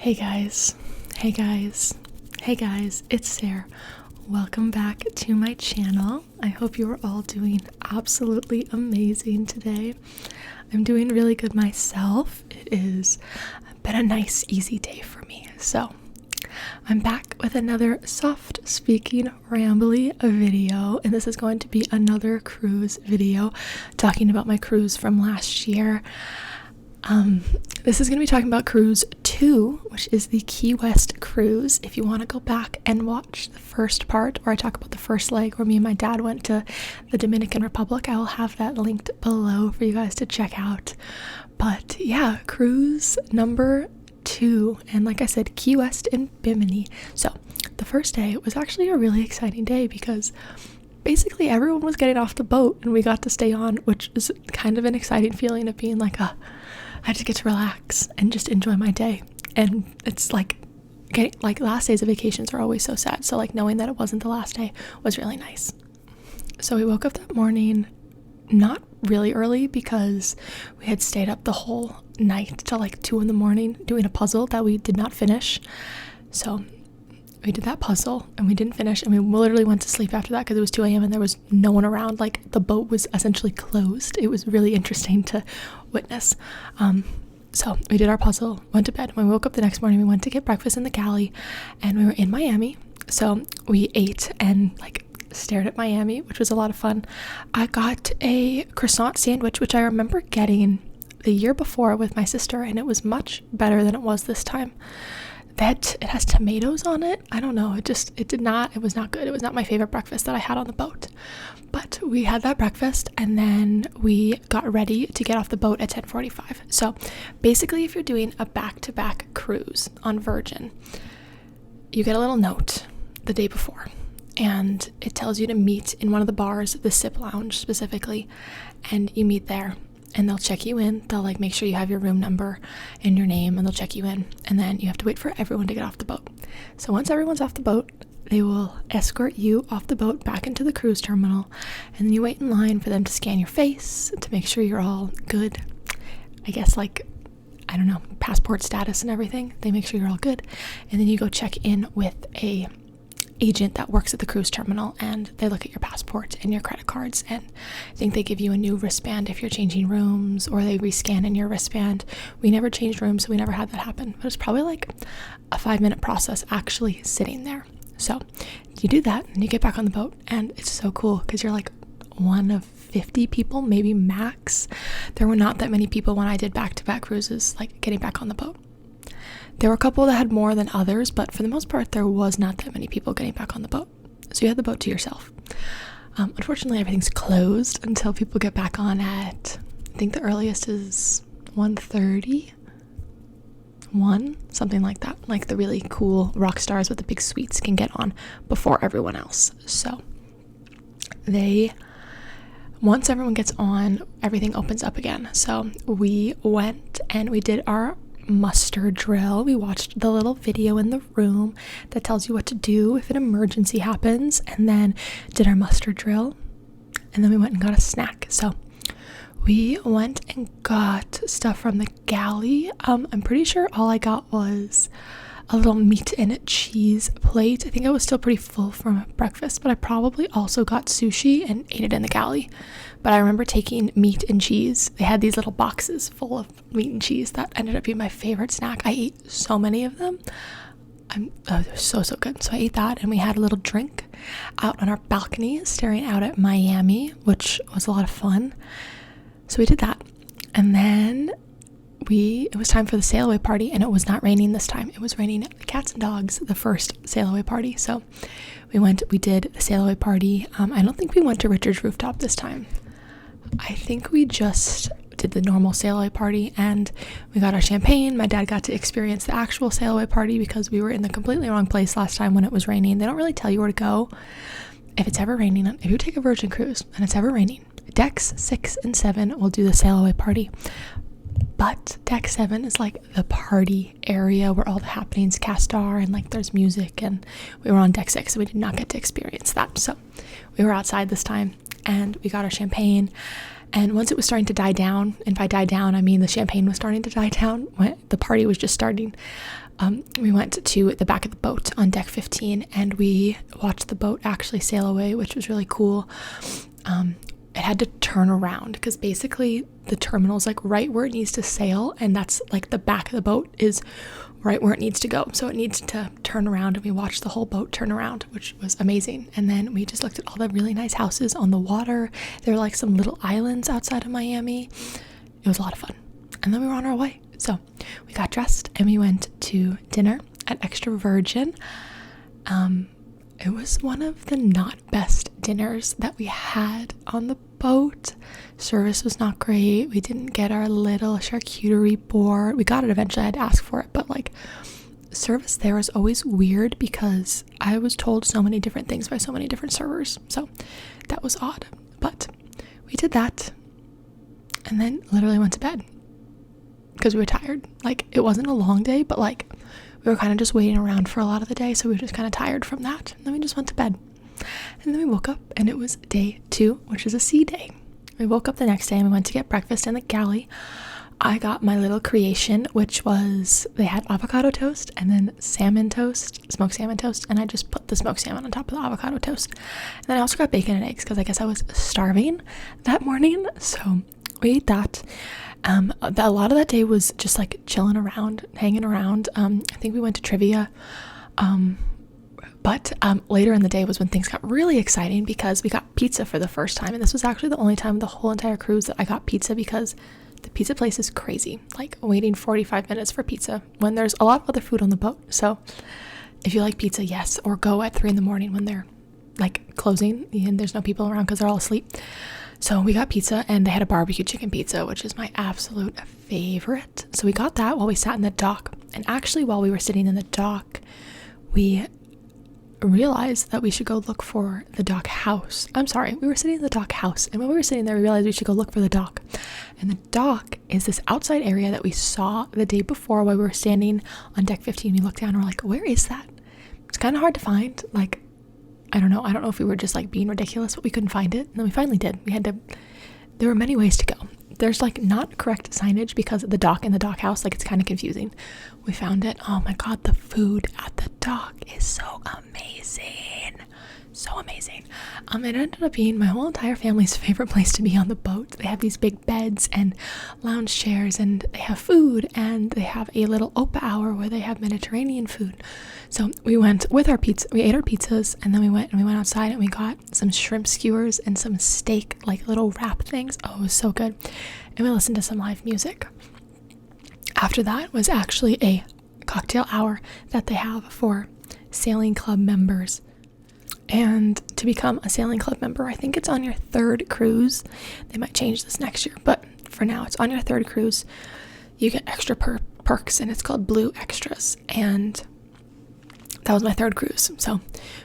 Hey guys, hey guys, hey guys, it's Sarah. Welcome back to my channel. I hope you are all doing absolutely amazing today. I'm doing really good myself. It has been a nice, easy day for me. So I'm back with another soft speaking rambly video, and this is going to be another cruise video talking about my cruise from last year. This is going to be talking about cruise 2, which is the Key West cruise. If you want to go back and watch the first part where I talk about the first leg where me and my dad went to the Dominican Republic, I will have that linked below for you guys to check out. But yeah, cruise number 2, and like I said, Key West and Bimini. So the first day was actually a really exciting day because basically everyone was getting off the boat and we got to stay on, which is kind of an exciting feeling of being like, I just get to relax and just enjoy my day. And it's like last days of vacations are always so sad, so like knowing that it wasn't the last day was really nice. So we woke up that morning not really early because we had stayed up the whole night till like 2 a.m. doing a puzzle that we did not finish. So we did that puzzle and we didn't finish, and we literally went to sleep after that because it was 2 a.m. and there was no one around. Like, the boat was essentially closed. It was really interesting to witness. So we did our puzzle, went to bed. When we woke up the next morning, we went to get breakfast in the galley, and we were in Miami. So we ate and like stared at Miami, which was a lot of fun. I got a croissant sandwich, which I remember getting the year before with my sister, and it was much better than it was this time. That it has tomatoes on it. I don't know. It was not good. It was not my favorite breakfast that I had on the boat. But we had that breakfast, and then we got ready to get off the boat at 10:45. So basically, if you're doing a back-to-back cruise on Virgin, you get a little note the day before, and it tells you to meet in one of the bars, the Sip Lounge specifically, and you meet there. And they'll check you in. They'll like make sure you have your room number and your name, and they'll check you in. And then you have to wait for everyone to get off the boat. So once everyone's off the boat, they will escort you off the boat back into the cruise terminal. And then you wait in line for them to scan your face to make sure you're all good. I guess passport status and everything. They make sure you're all good. And then you go check in with a agent that works at the cruise terminal, and they look at your passport and your credit cards, and I think they give you a new wristband if you're changing rooms, or they rescan in your wristband. We never changed rooms, so we never had that happen, but it's probably like a 5-minute process actually sitting there. So you do that and you get back on the boat, and it's so cool because you're like one of 50 people, maybe max. There were not that many people when I did back-to-back cruises, like getting back on the boat. There were a couple that had more than others, but for the most part, there was not that many people getting back on the boat. So you had the boat to yourself. Unfortunately, everything's closed until people get back on at, I think the earliest is 1:30, something like that. Like the really cool rock stars with the big suites can get on before everyone else. So once everyone gets on, everything opens up again. So we went and we did our muster drill. We watched the little video in the room that tells you what to do if an emergency happens, and then did our muster drill, and then we went and got a snack. So we went and got stuff from the galley. I'm pretty sure all I got was a little meat and cheese plate. I think I was still pretty full from breakfast, but I probably also got sushi and ate it in the galley. But I remember taking meat and cheese. They had these little boxes full of meat and cheese that ended up being my favorite snack. I ate so many of them. They're so good. So I ate that, and we had a little drink out on our balcony staring out at Miami, which was a lot of fun. So we did that, and then it was time for the sail away party, and it was not raining this time. It was raining cats and dogs the first sail away party. So we did the sail away party. I don't think we went to Richard's Rooftop this time. I think we just did the normal sail away party, and we got our champagne. My dad got to experience the actual sail away party because we were in the completely wrong place last time when it was raining. They don't really tell you where to go if it's ever raining. If you take a Virgin cruise and it's ever raining, decks 6 and 7 will do the sail away party. But deck 7 is like the party area where all the happenings cast are, and like there's music, and we were on deck 6, so we did not get to experience that. So we were outside this time, and we got our champagne, And once it was starting to die down, and by die down, I mean the champagne was starting to die down, when the party was just starting, we went to the back of the boat on deck 15, and we watched the boat actually sail away, which was really cool. It had to turn around because basically the terminal is like right where it needs to sail, and that's like the back of the boat is right where it needs to go. So it needs to turn around, and we watched the whole boat turn around, which was amazing. And then we just looked at all the really nice houses on the water. There were like some little islands outside of Miami. It was a lot of fun. And then we were on our way. So we got dressed and we went to dinner at Extra Virgin. It was one of the not best dinners that we had on the boat. Service was not great. We didn't get our little charcuterie board. We got it eventually. I had to ask for it, but like service there was always weird because I was told so many different things by so many different servers. So that was odd. But we did that and then literally went to bed because we were tired. Like, it wasn't a long day, but like we were kind of just waiting around for a lot of the day, so we were just kind of tired from that. And then we just went to bed. And then we woke up and it was day 2, which is a sea day. We woke up the next day and we went to get breakfast in the galley. I got my little creation, which was, they had avocado toast and then salmon toast, smoked salmon toast, and I just put the smoked salmon on top of the avocado toast. And then I also got bacon and eggs because I guess I was starving that morning, so we ate that. A lot of that day was just like chilling around, hanging around. I think we went to trivia. But later in the day was when things got really exciting because we got pizza for the first time. And this was actually the only time the whole entire cruise that I got pizza, because the pizza place is crazy. Like, waiting 45 minutes for pizza when there's a lot of other food on the boat. So if you like pizza, yes, or go at 3 a.m. when they're like closing and there's no people around because they're all asleep. So we got pizza, and they had a barbecue chicken pizza, which is my absolute favorite. So we got that while we sat in the dock. And actually, while we were sitting in the dock, we realized that we should go look for the dock house. I'm sorry, we were sitting in the dock house, and when we were sitting there, we realized we should go look for the dock. And the dock is this outside area that we saw the day before while we were standing on deck 15. We looked down and we're like, where is that? It's kind of hard to find. Like, I don't know if we were just like being ridiculous, but we couldn't find it. And then we finally did. There were many ways to go. There's like not correct signage because the dock and the dock house, like, it's kind of confusing. We found it. Oh my God, the food at the dock is so amazing. So amazing. It ended up being my whole entire family's favorite place to be on the boat. They have these big beds and lounge chairs, and they have food, and they have a little opa hour where they have Mediterranean food. So we went with our pizza. We ate our pizzas, and then we went outside and we got some shrimp skewers and some steak, like little wrap things. Oh, it was so good. And we listened to some live music. After that was actually a cocktail hour that they have for sailing club members. And to become a sailing club member, I think it's on your 3rd cruise. They might change this next year, but for now it's on your 3rd cruise. You get extra perks, and it's called Blue Extras. And that was my 3rd cruise. So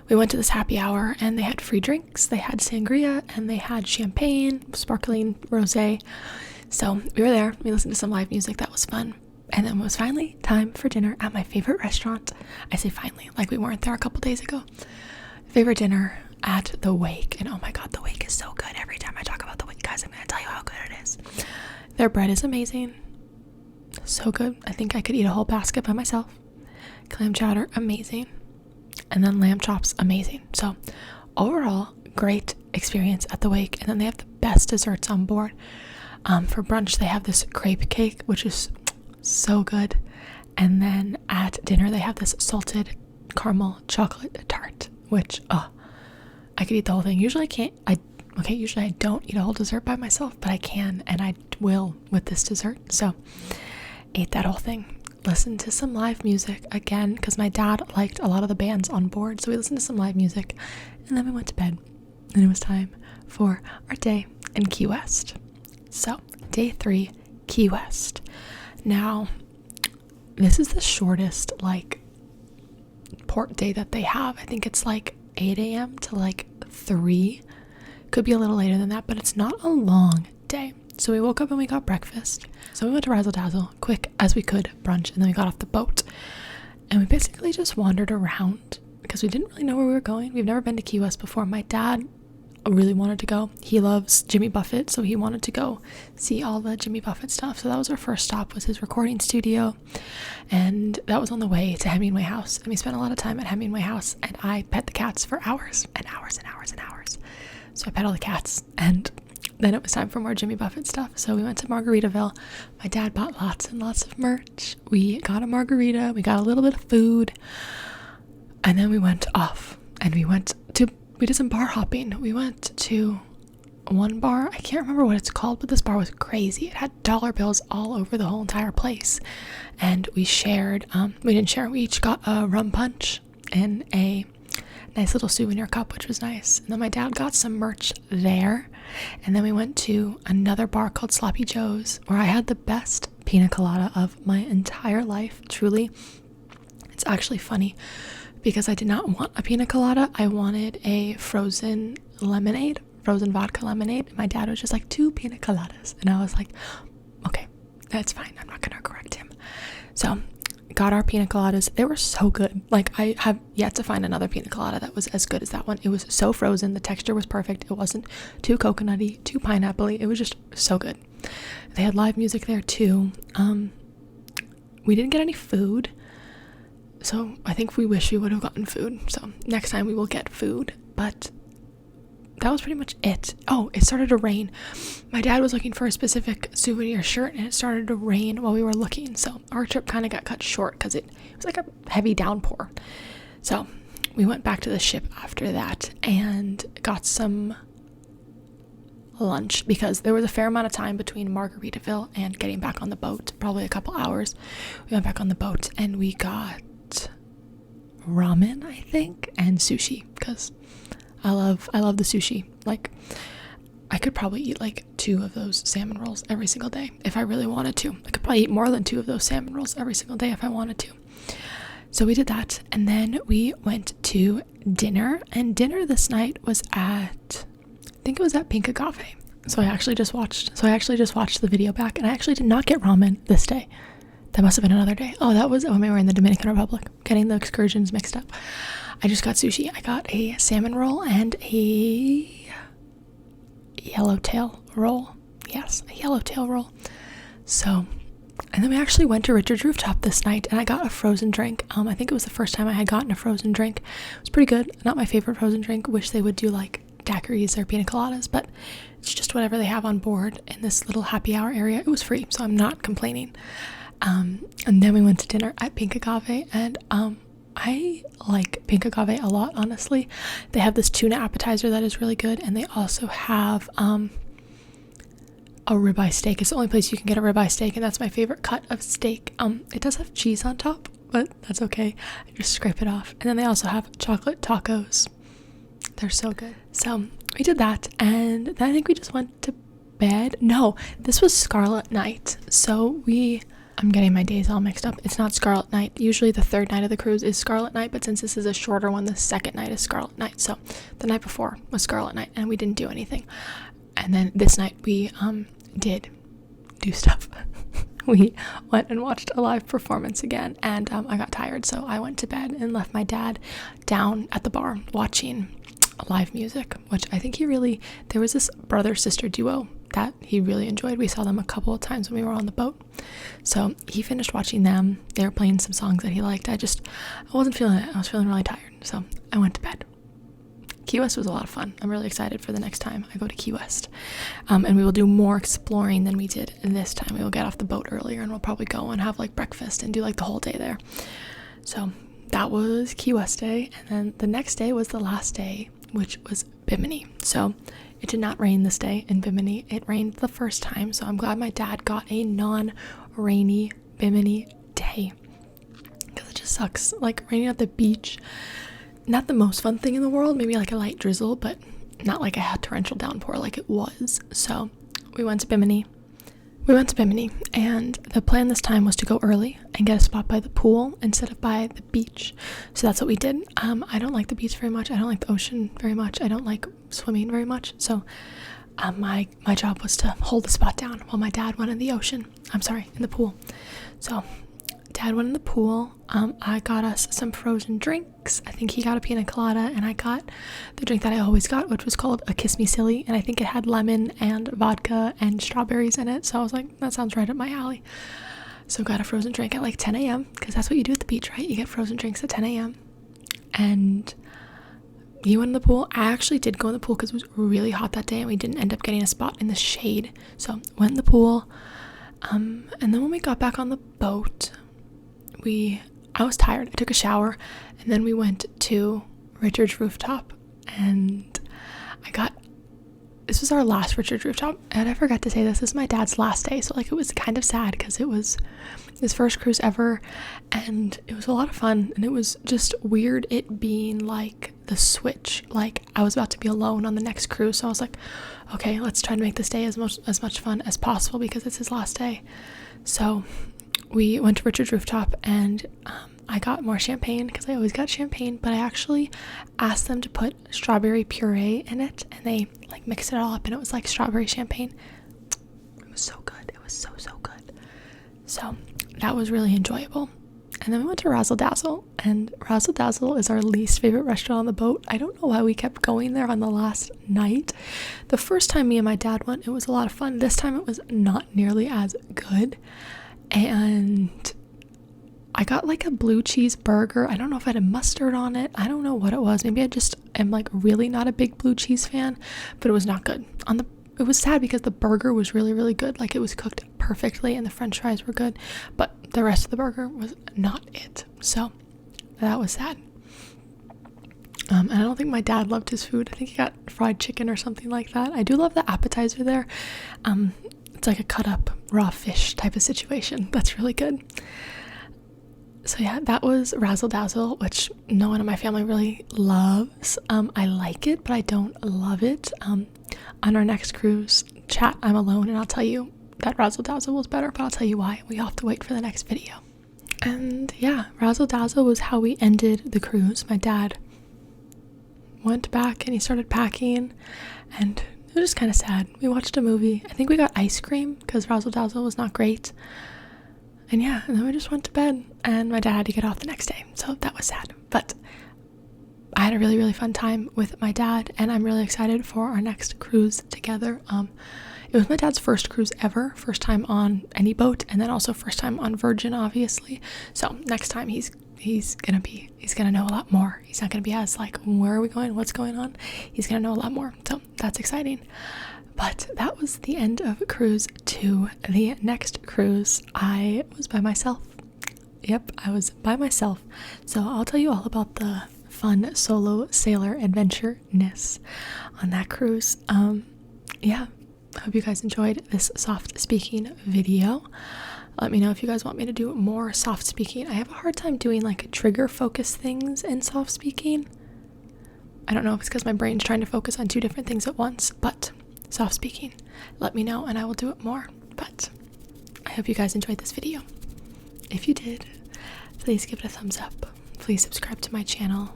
we went to this happy hour, and they had free drinks. They had sangria, and they had champagne, sparkling rosé. So we were there. We listened to some live music. That was fun. And then it was finally time for dinner at my favorite restaurant. I say finally, like we weren't there a couple days ago. Favorite dinner at the Wake. And oh my God, the Wake is so good. Every time I talk about the Wake, guys, I'm going to tell you how good it is. Their bread is amazing. So good. I think I could eat a whole basket by myself. Clam chowder, amazing. And then lamb chops, amazing. So overall, great experience at the Wake. And then they have the best desserts on board. For brunch, they have this crepe cake, which is so good. And then at dinner, they have this salted caramel chocolate tart, which I could eat the whole thing. Usually I don't eat a whole dessert by myself, but I can, and I will with this dessert. So ate that whole thing. Listened to some live music again because my dad liked a lot of the bands on board, so we listened to some live music, and then we went to bed. And it was time for our day in Key West. So day 3, Key West. Now, this is the shortest port day that they have. I think it's 8 a.m. to 3. Could be a little later than that, but it's not a long day. So we woke up and we got breakfast. So we went to Razzle Dazzle, quick as we could, brunch, and then we got off the boat. And we basically just wandered around because we didn't really know where we were going. We've never been to Key West before. My dad really wanted to go. He loves Jimmy Buffett, so he wanted to go see all the Jimmy Buffett stuff. So that was our first stop, was his recording studio, and that was on the way to Hemingway House. And we spent a lot of time at Hemingway House, and I pet the cats for hours and hours and hours and hours. So I pet all the cats, and then it was time for more Jimmy Buffett stuff. So we went to Margaritaville. My dad bought lots and lots of merch. We got a margarita, we got a little bit of food, and then we went off, and we did some bar hopping. We went to one bar, I can't remember what it's called, but this bar was crazy. It had dollar bills all over the whole entire place. And we shared, we didn't share, we each got a rum punch and a nice little souvenir cup, which was nice. And then my dad got some merch there. And then we went to another bar called Sloppy Joe's, where I had the best pina colada of my entire life, truly. It's actually funny, because I did not want a pina colada. I wanted a frozen vodka lemonade. My dad was just like, 2 pina coladas. And I was like, okay, that's fine. I'm not going to correct him. So got our pina coladas. They were so good. Like, I have yet to find another pina colada that was as good as that one. It was so frozen. The texture was perfect. It wasn't too coconutty, too pineapple-y. It was just so good. They had live music there too. We didn't get any food, so I think we wish we would have gotten food. So next time we will get food. But that was pretty much it. Oh, it started to rain. My dad was looking for a specific souvenir shirt, and it started to rain while we were looking. So our trip kind of got cut short because it was like a heavy downpour. So we went back to the ship after that and got some lunch, because there was a fair amount of time between Margaritaville and getting back on the boat, probably a couple hours. We went back on the boat and we got ramen, I think, and sushi, because I love the sushi. Like, I could probably eat like 2 of those salmon rolls every single day if I really wanted to. I could probably eat more than 2 of those salmon rolls every single day if I wanted to. So we did that, and then we went to dinner, and dinner this night was at, I think it was at Pink Agave. So I actually just watched the video back, and I actually did not get ramen this day. That must have been another day. Oh, that was when we were in the Dominican Republic, getting the excursions mixed up. I just got sushi. I got a salmon roll and a yellowtail roll. Yes, a yellowtail roll. So, and then we actually went to Richard's Rooftop this night, and I got a frozen drink. I think it was the first time I had gotten a frozen drink. It was pretty good. Not my favorite frozen drink. Wish they would do like daiquiris or pina coladas, but it's just whatever they have on board in this little happy hour area. It was free, so I'm not complaining. And then we went to dinner at Pink Agave, and I like Pink Agave a lot, honestly. They have this tuna appetizer that is really good, and they also have a ribeye steak. It's the only place you can get a ribeye steak, and that's my favorite cut of steak. It does have cheese on top, but that's okay. I just scrape it off. And then they also have chocolate tacos. They're so good. So we did that, and then I think we just went to bed. No, this was Scarlet Night. So I'm getting my days all mixed up. It's not Scarlet Night. Usually the 3rd night of the cruise is Scarlet Night, but since this is a shorter one, the 2nd night is Scarlet Night. So the night before was Scarlet Night, and we didn't do anything. And then this night we did do stuff. We went and watched a live performance again, and I got tired, so I went to bed and left my dad down at the bar watching live music, which I think there was this brother-sister duo that he really enjoyed. We saw them a couple of times when we were on the boat. So he finished watching them. They were playing some songs that he liked. I wasn't feeling it. I was feeling really tired, so I went to bed. Key West was a lot of fun. I'm really excited for the next time I go to Key West. And we will do more exploring than we did this time. We will get off the boat earlier, and we'll probably go and have like breakfast and do like the whole day there. So that was Key West day. And then the next day was the last day, which was Bimini. So it did not rain this day in Bimini. It rained the first time, so I'm glad my dad got a non-rainy Bimini day, because it just sucks. Like, raining at the beach, not the most fun thing in the world. Maybe like a light drizzle, but not like a torrential downpour like it was. So we went to Bimini. And the plan this time was to go early and get a spot by the pool instead of by the beach. So that's what we did. I don't like the beach very much. I don't like the ocean very much. I don't like swimming very much. So my job was to hold the spot down while my dad went in the ocean. In the pool. So dad went in the pool. I got us some frozen drinks. I think he got a pina colada, and I got the drink that I always got, which was called a Kiss Me Silly, and I think it had lemon and vodka and strawberries in it. So I was like, that sounds right up my alley. So got a frozen drink at like 10 a.m. because that's what you do at the beach, right? You get frozen drinks at 10 a.m. And he went in the pool. I actually did go in the pool because it was really hot that day, and we didn't end up getting a spot in the shade. So went in the pool. And then when we got back on the boat, I was tired. I took a shower, and then we went to Richard's rooftop, and this was our last Richard's rooftop, and I forgot to say this is my dad's last day, so like it was kind of sad because it was his first cruise ever, and it was a lot of fun, and it was just weird it being like the switch, like I was about to be alone on the next cruise, so I was like, okay, let's try to make this day as much fun as possible because it's his last day. So we went to Richard's rooftop, and I got more champagne because I always got champagne, but I actually asked them to put strawberry puree in it, and they like mixed it all up, and it was like strawberry champagne. It was so good. It was so good. So that was really enjoyable. And then we went to Razzle Dazzle, and Razzle Dazzle is our least favorite restaurant on the boat. I don't know why we kept going there on the last night. The first time me and my dad went, it was a lot of fun. This time it was not nearly as good. And I got like a blue cheese burger. I don't know if I had mustard on it. I don't know what it was. Maybe I just am like really not a big blue cheese fan, but it was not good. It was sad because the burger was really, really good. Like it was cooked perfectly and the french fries were good, but the rest of the burger was not it. So that was sad. And I don't think my dad loved his food. I think he got fried chicken or something like that. I do love the appetizer there. It's like a cut up raw fish type of situation. That's really good. So yeah, that was Razzle Dazzle, which no one in my family really loves. I like it, but I don't love it. On our next cruise chat, I'm alone, and I'll tell you that Razzle Dazzle was better, but I'll tell you why. We have to wait for the next video. And yeah, Razzle Dazzle was how we ended the cruise. My dad went back and he started packing, and it was just kind of sad. We watched a movie. I think we got ice cream because Razzle Dazzle was not great. And yeah, and then we just went to bed, and my dad had to get off the next day, so that was sad. But I had a really, really fun time with my dad, and I'm really excited for our next cruise together. It was my dad's first cruise ever, first time on any boat, and then also first time on Virgin, obviously. So next time he's gonna know a lot more. He's not gonna be as like, where are we going? What's going on? He's gonna know a lot more. So that's exciting. But that was the end of cruise 2. The next cruise, I was by myself. Yep, I was by myself. So I'll tell you all about the fun solo sailor adventure-ness on that cruise. Yeah, I hope you guys enjoyed this soft speaking video. Let me know if you guys want me to do more soft speaking. I have a hard time doing like trigger focus things in soft speaking. I don't know if it's because my brain's trying to focus on 2 different things at once, but soft speaking, let me know and I will do it more. But I hope you guys enjoyed this video. If you did, please give it a thumbs up. Please subscribe to my channel.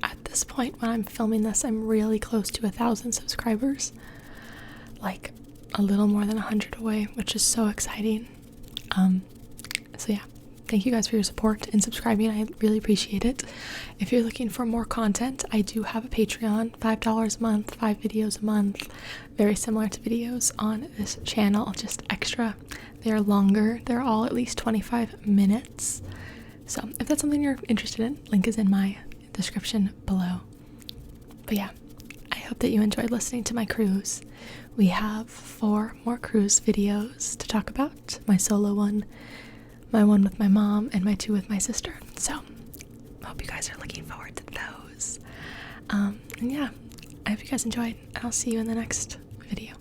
At this point when I'm filming this, I'm really close to 1,000 subscribers, like a little more than 100 away, which is so exciting. So yeah, thank you guys for your support and subscribing. I really appreciate it. If you're looking for more content, I do have a Patreon, $5 a month, 5 videos a month, very similar to videos on this channel, just extra. They're longer, they're all at least 25 minutes. So if that's something you're interested in, link is in my description below. But yeah, I hope that you enjoyed listening to my cruise. We have 4 more cruise videos to talk about. My solo one, my one with my mom, and my 2 with my sister. So I hope you guys are looking forward to those. And yeah, I hope you guys enjoyed, and I'll see you in the next video.